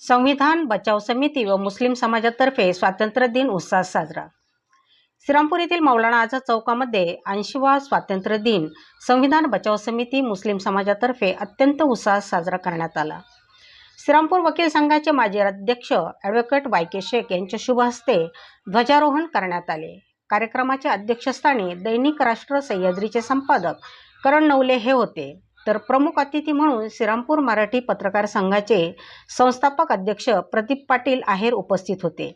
संविधान बचाव समिती व मुस्लिम समाजातर्फे स्वातंत्र्य दिन उत्साहात साजरा। श्रीरामपूर येथील मौलाना आझाद चौकामध्ये 80वा स्वातंत्र्य दिन संविधान बचाव समिती मुस्लिम समाजातर्फे अत्यंत उत्साहात साजरा करण्यात आला। श्रीरामपूर वकील संघाचे माजी अध्यक्ष ॲडव्होकेट YK शेख यांच्या शुभ हस्ते ध्वजारोहण करण्यात आले। कार्यक्रमाच्या अध्यक्षस्थानी दैनिक राष्ट्र सह्याद्रीचे संपादक करण नवले हे होते, तर प्रमुख अतिथी म्हणून श्रीरामपूर मराठी पत्रकार संघाचे संस्थापक अध्यक्ष प्रदीप पाटील आहेर उपस्थित होते।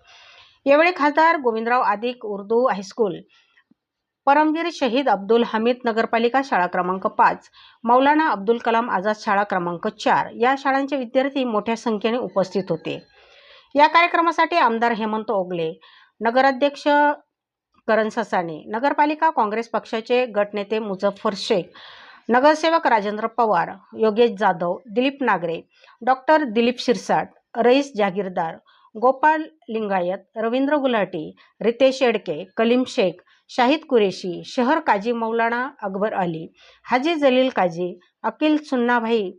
यावेळी खासदार गोविंदराव आदिक उर्दू हायस्कूल, परमवीर शहीद अब्दुल हमीद नगरपालिका शाळा क्रमांक 5, मौलाना अब्दुल कलाम आझाद शाळा क्रमांक 4 या शाळांचे विद्यार्थी मोठ्या संख्येने उपस्थित होते। या कार्यक्रमासाठी आमदार हेमंत ओगले, नगराध्यक्ष करण ससाणे, नगरपालिका काँग्रेस पक्षाचे गटनेते मुझफ्फर शेख, नगरसेवक राजेंद्र पवार, योगेश जाधव, दिलीप नागरे, डॉक्टर दिलीप शिरसाट, रईस जागीरदार, गोपाल लिंगायत, रवींद्र गुलाटी, रितेश येडके, कलीम शेख, शाहिद कुरेशी, शहर काजी मौलाना अकबर अली, हाजी जलील काजी, Akeel सुन्नाभाई,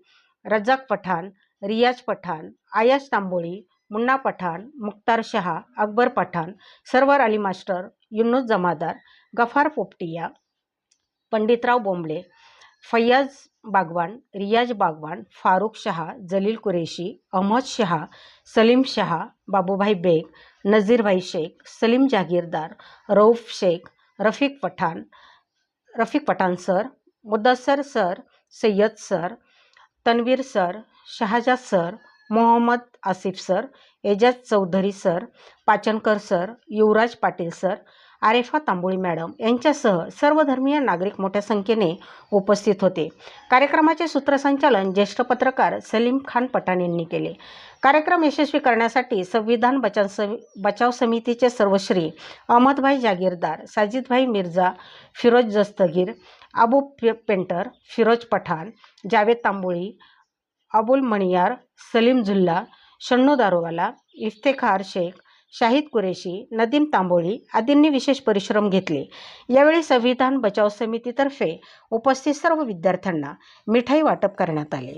Razak Pathan, Riyaz Pathan, Ayash Tamboli, Munna Pathan, Mukhtar Shah, Akbar Pathan, Sarwar Ali master, Yunus Jamadar, Gaffar Popatia, Panditrao Bombale, Faiyaz Bagwan, Riyaz Bagwan, Farooq Shah, Jalil Qureshi, Ahmed Shah, Salim Shah, Babubhai Baig, Nazirbhai Shaikh, Salim Jagirdar, Rauf Shaikh, Rafiq Pathan sir, Mudassar sir, Sayyad sir, Tanveer sir, Shahzad sir, Mohammed Asif sir, Ejaz Chaudhary sir, Pachankar sir, Yuvraj Patil sir, Arefa Tamboli madam यांच्यासह सर्व धर्मीय नागरिक मोठ्या संख्येने उपस्थित होते। कार्यक्रमाचे सूत्रसंचालन ज्येष्ठ पत्रकार सलीम खान पठाण यांनी केले। कार्यक्रम यशस्वी करण्यासाठी संविधान बचाव समितीचे सर्वश्री अहमदभाई जागीरदार, साजिदभाई मिर्झा, फिरोज दस्तगीर, अबू पेंटर, फिरोज पठाण, जावेद तांबोळी, अबुल मणियार, सलीम झुल्ला, शन्नू दारूवाला, इफ्तेखार शेख, शाहिद कुरेशी, नदीम तांबोळी आदींनी विशेष परिश्रम घेतले। यावेळी संविधान बचाव समितीतर्फे उपस्थित सर्व विद्यार्थ्यांना मिठाई वाटप करण्यात आले।